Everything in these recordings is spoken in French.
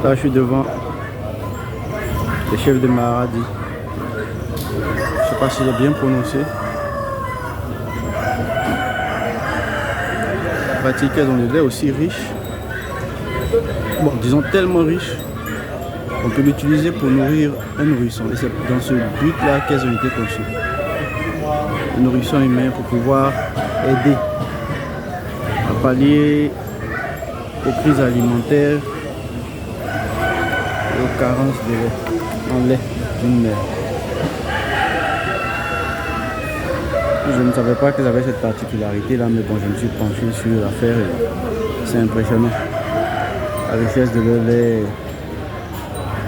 Là, je suis devant les chefs de Maradi. Je sais pas si j'ai bien prononcé. Pratiquer dans le lait aussi riche. Bon, disons tellement riche. On peut l'utiliser pour nourrir un nourrisson. Et c'est dans ce but-là qu'elles ont été conçues. Un nourrisson humain pour pouvoir aider à pallier aux crises alimentaires et aux carences de lait, en lait d'une mère. Je ne savais pas qu'ils avaient cette particularité-là, mais bon, je me suis penché sur l'affaire et c'est impressionnant. La richesse de leur lait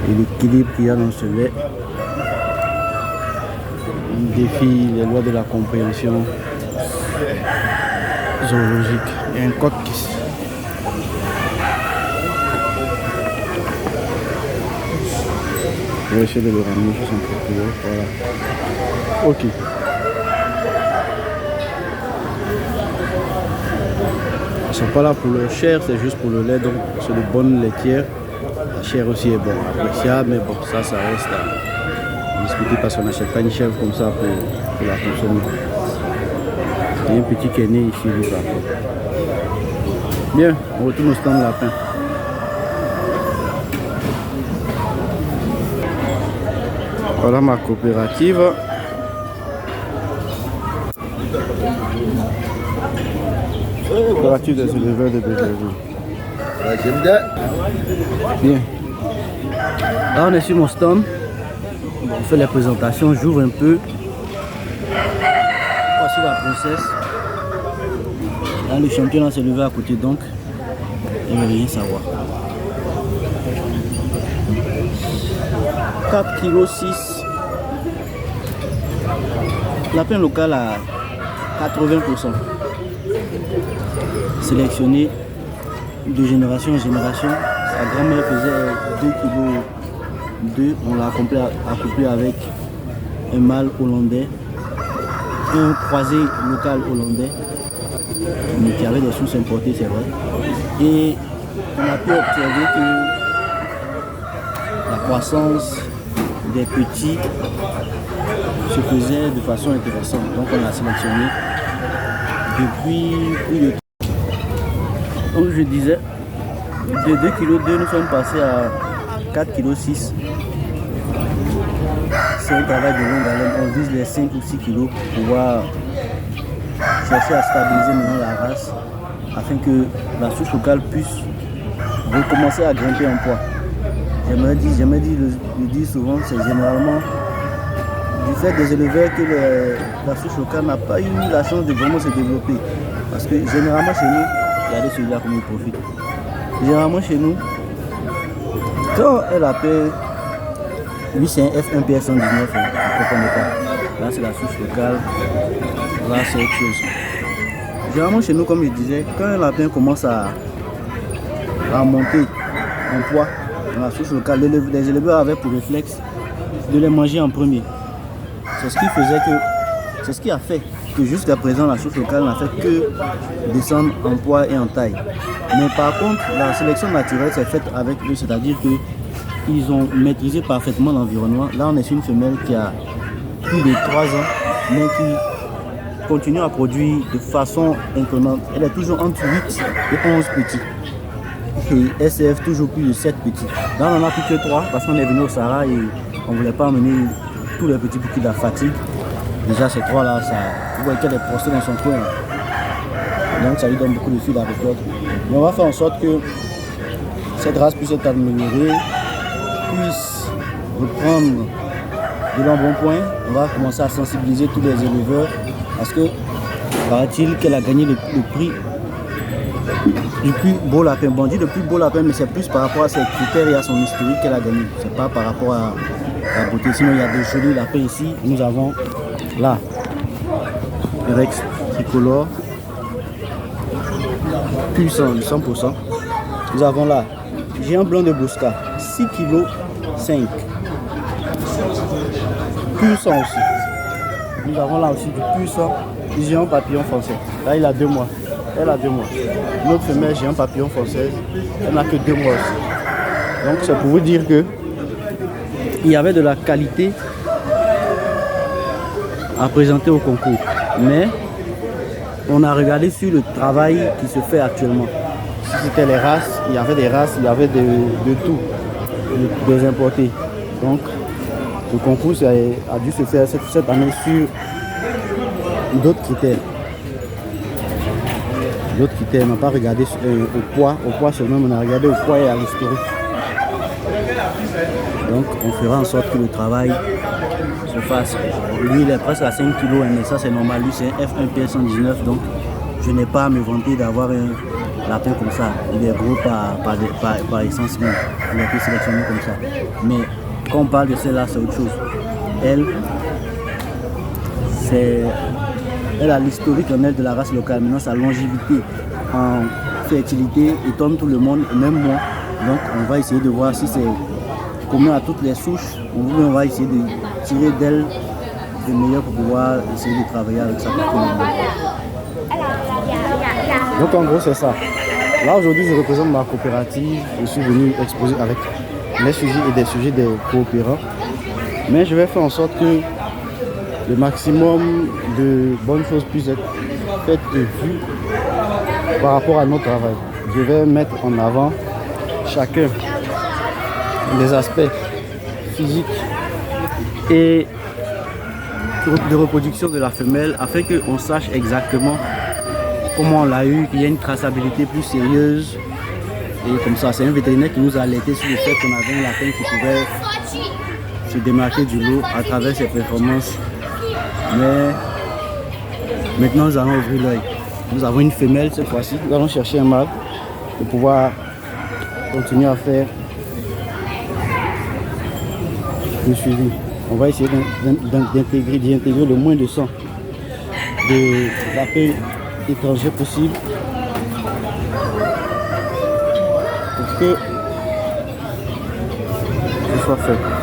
et l'équilibre qu'il y a dans ce lait défie les lois de la compréhension zoologique. Il y a un coq ici. Je vais essayer de le ramener sur son propriétaire. Voilà. Ok. Ils ne sont pas là pour leur chair, c'est juste pour le lait, donc c'est de bonnes laitières. La chair aussi est bon, appréciable, mais bon, ça reste à discuter parce qu'on n'achète pas une chèvre comme ça pour la consommer. Il y a un petit qui est né ici, lui, par contre. Bien, on retourne au stand lapin. Voilà ma coopérative. Coopérative des éleveurs de bergerie. Bien. Là on est sur mon stand. On fait les présentations, j'ouvre un peu. Voici la princesse. Là le champion s'est levé à côté donc. Il ne veut rien savoir. 4,6 kg. Lapin local à 80%. Sélectionné de génération en génération. Sa grand-mère faisait 2,2 kg. On l'a accouplé avec un mâle hollandais, un croisé local hollandais, mais qui avait des sources importées, c'est vrai. Et on a pu observer que la croissance des petits se faisait de façon intéressante. Donc on a sélectionné depuis plus de temps. Donc je disais, de 2,2 kg, nous sommes passés à 4,6 kg. C'est un travail de longue haleine. On vise les 5 ou 6 kg pour pouvoir chercher à stabiliser maintenant la race afin que la souche locale puisse recommencer à grimper en poids. J'aimerais le dire souvent, c'est généralement du fait des éleveurs que la souche locale n'a pas eu la chance de vraiment se développer. Parce que généralement chez nous, regardez celui-là comme il profite. Généralement chez nous, quand elle appelle, lui c'est un F1PS 119, on ne comprend pas. Là c'est la souche locale, là c'est autre chose. Généralement chez nous, comme je disais, quand un lapin commence à monter en poids dans la souche locale, les éleveurs avaient pour réflexe de les manger en premier. C'est ce qui a fait que jusqu'à présent la souche locale n'a fait que descendre en poids et en taille. Mais par contre, la sélection naturelle s'est faite avec eux, c'est-à-dire qu'ils ont maîtrisé parfaitement l'environnement. Là, on est sur une femelle qui a plus de 3 ans, mais qui continue à produire de façon inconnante. Elle est toujours entre 8 et 11 petits. Et SCF toujours plus de 7 petits. Là, on n'en a plus que 3 parce qu'on est venu au Sahara et on ne voulait pas emmener tous les petits pour qu'ils la fatiguent. Déjà, ces 3 là, vous voyez qu'elle est prostée dans son coin. Donc, ça lui donne beaucoup de fil avec l'autre. Mais on va faire en sorte que cette race puisse être améliorée, puisse reprendre de l'embonpoint. On va commencer à sensibiliser tous les éleveurs parce que paraît-il qu'elle a gagné le prix du plus beau lapin. Bon, on dit le plus beau lapin, mais c'est plus par rapport à ses critères et à son historique qu'elle a gagné. C'est pas par rapport à la beauté. Sinon, il y a des jolis lapins ici. Nous avons là Rex tricolore, puissant de 100%. Nous avons là géant blanc de Bosca, 6,5 kg, puissant aussi. Nous avons là aussi du puissant géant papillon français. Là, il a 2 mois. Elle a 2 mois. Notre femelle géant papillon française, elle n'a que 2 mois aussi. Donc c'est pour vous dire que il y avait de la qualité à présenter au concours. Mais on a regardé sur le travail qui se fait actuellement. Si c'était les races, il y avait des races, il y avait de tout, des importés. Donc le concours a dû se faire cette année sur d'autres critères. D'autres critères, on n'a pas regardé au poids seulement, on a regardé au poids et à l'historique. Donc on fera en sorte que le travail se fasse. Lui il est presque à 5 kg, mais ça c'est normal, lui c'est un F1 PS119, donc je n'ai pas à me vanter d'avoir un lapin comme ça. Il est gros par essence même, il a été sélectionné comme ça. Mais quand on parle de celle-là, c'est autre chose. Elle a l'historique en elle de la race locale. Maintenant, sa longévité en fertilité étonne tout le monde, même moi. Donc, on va essayer de voir si c'est commun à toutes les souches. On va essayer de tirer d'elle le meilleur pour pouvoir essayer de travailler avec ça. Donc, en gros, c'est ça. Là, aujourd'hui, je représente ma coopérative. Je suis venu exposer avec mes sujets et des sujets des coopérants. Mais je vais faire en sorte que le maximum de bonnes choses puissent être faites et vues par rapport à notre travail. Je vais mettre en avant chacun des aspects physiques et de reproduction de la femelle afin qu'on sache exactement comment on l'a eu, qu'il y ait une traçabilité plus sérieuse. Et comme ça, c'est un vétérinaire qui nous a alerté sur le fait qu'on avait un lapin qui pouvait se démarquer du lot à travers ses performances. Mais maintenant nous allons ouvrir l'œil. Nous avons une femelle cette fois-ci. Nous allons chercher un mâle pour pouvoir continuer à faire le suivi. On va essayer d'y intégrer le moins de sang de lapins étrangers possible pour que ce soit fait.